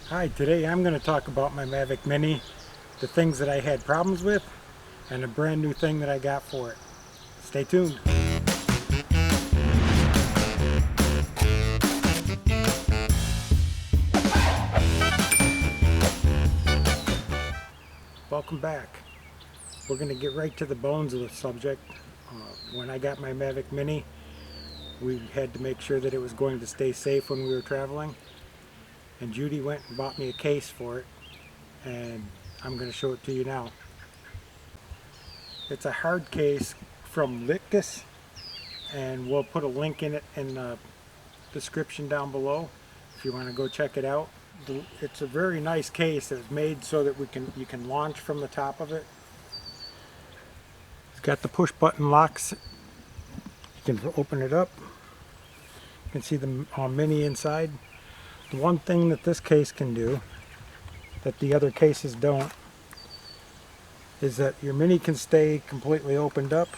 Hi, today I'm going to talk about my Mavic Mini, the things that I had problems with, and a brand new thing that I got for it. Stay tuned. Welcome back. We're going to get right to the bones of the subject. When I got my Mavic Mini, we had to make sure that it was going to stay safe when we were traveling. And Judy went and bought me a case for it, and I'm going to show it to you now. It's a hard case from Lykus, and we'll put a link in it in the description down below if you want to go check it out. It's a very nice case. It's made so that you can launch from the top of it. It's got the push button locks. You can open it up. You can see the Mini inside. The one thing that this case can do that the other cases don't is that your Mini can stay completely opened up,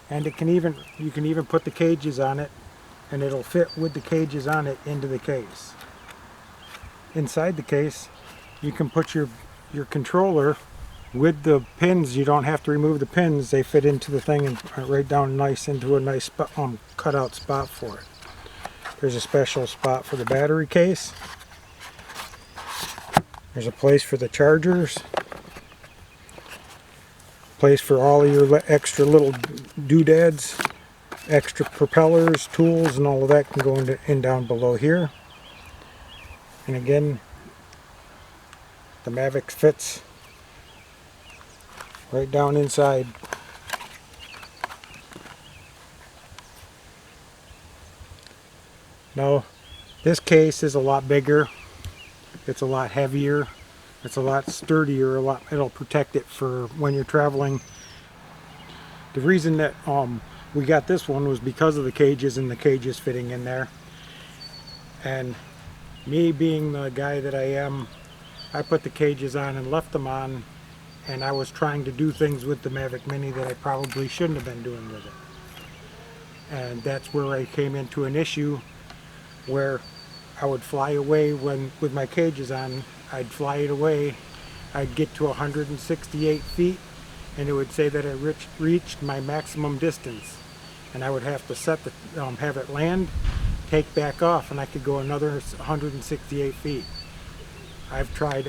and you can even put the cages on it, and it'll fit with the cages on it into the case. Inside the case, you can put your controller with the pins. You don't have to remove the pins. They fit into the thing and right down nice into a nice cutout spot for it. There's a special spot for the battery case. There's a place for the chargers. Place for all of your extra little doodads, extra propellers, tools, and all of that can go in down below here. And again, the Mavic fits right down inside. Now, this case is a lot bigger. It's a lot heavier. It's a lot sturdier. It'll protect it for when you're traveling. The reason that we got this one was because of the cages and the cages fitting in there. And me being the guy that I am, I put the cages on and left them on, and I was trying to do things with the Mavic Mini that I probably shouldn't have been doing with it. And that's where I came into an issue where I would fly away with my cages on. I'd fly it away. I'd get to 168 feet, and it would say that I reached my maximum distance, and I would have to have it land, take back off, and I could go another 168 feet. I've tried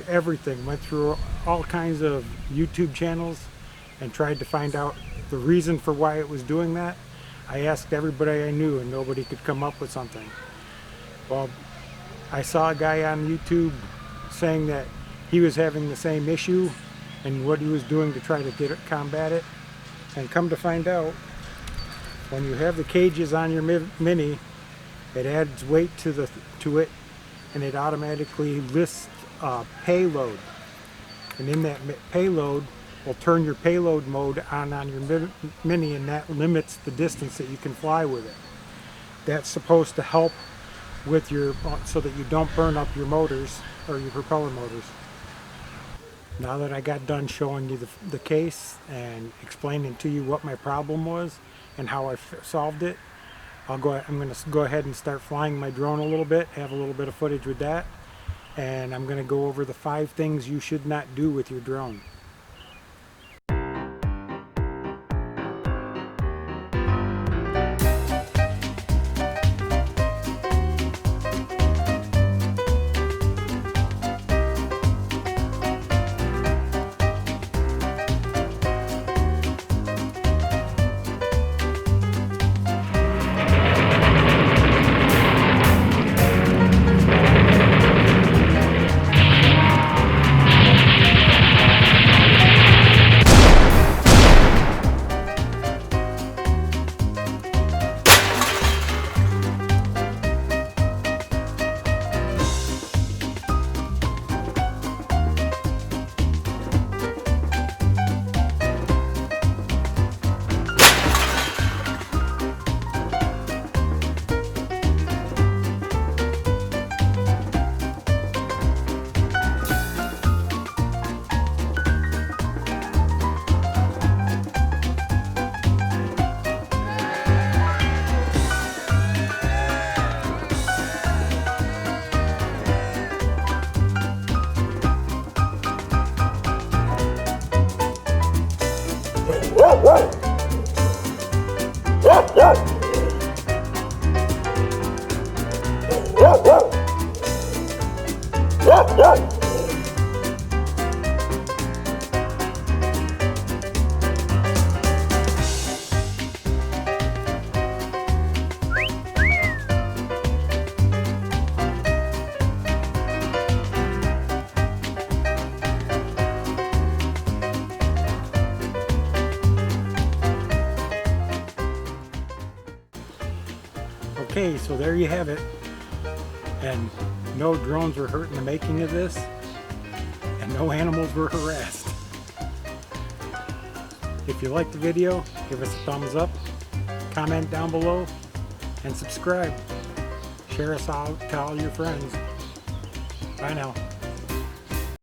everything, went through all kinds of YouTube channels and tried to find out the reason for why it was doing that. I asked everybody I knew, and nobody could come up with something. Well, I saw a guy on YouTube saying that he was having the same issue and what he was doing to try to combat it. And come to find out, when you have the cages on your Mini, it adds weight to it, and it automatically lists payload. And in that payload will turn your payload mode on your Mini, and that limits the distance that you can fly with it. That's supposed to help with so that you don't burn up your motors or your propeller motors. Now that I got done showing you the case and explaining to you what my problem was and how I solved it, I'm going to go ahead and start flying my drone a little bit, have a little bit of footage with that, and I'm going to go over the 5 things you should not do with your drone. Okay, so there you have it. And no drones were hurt in the making of this, and no animals were harassed. If you liked the video, give us a thumbs up, comment down below, and subscribe. Share us out to all your friends. Bye now.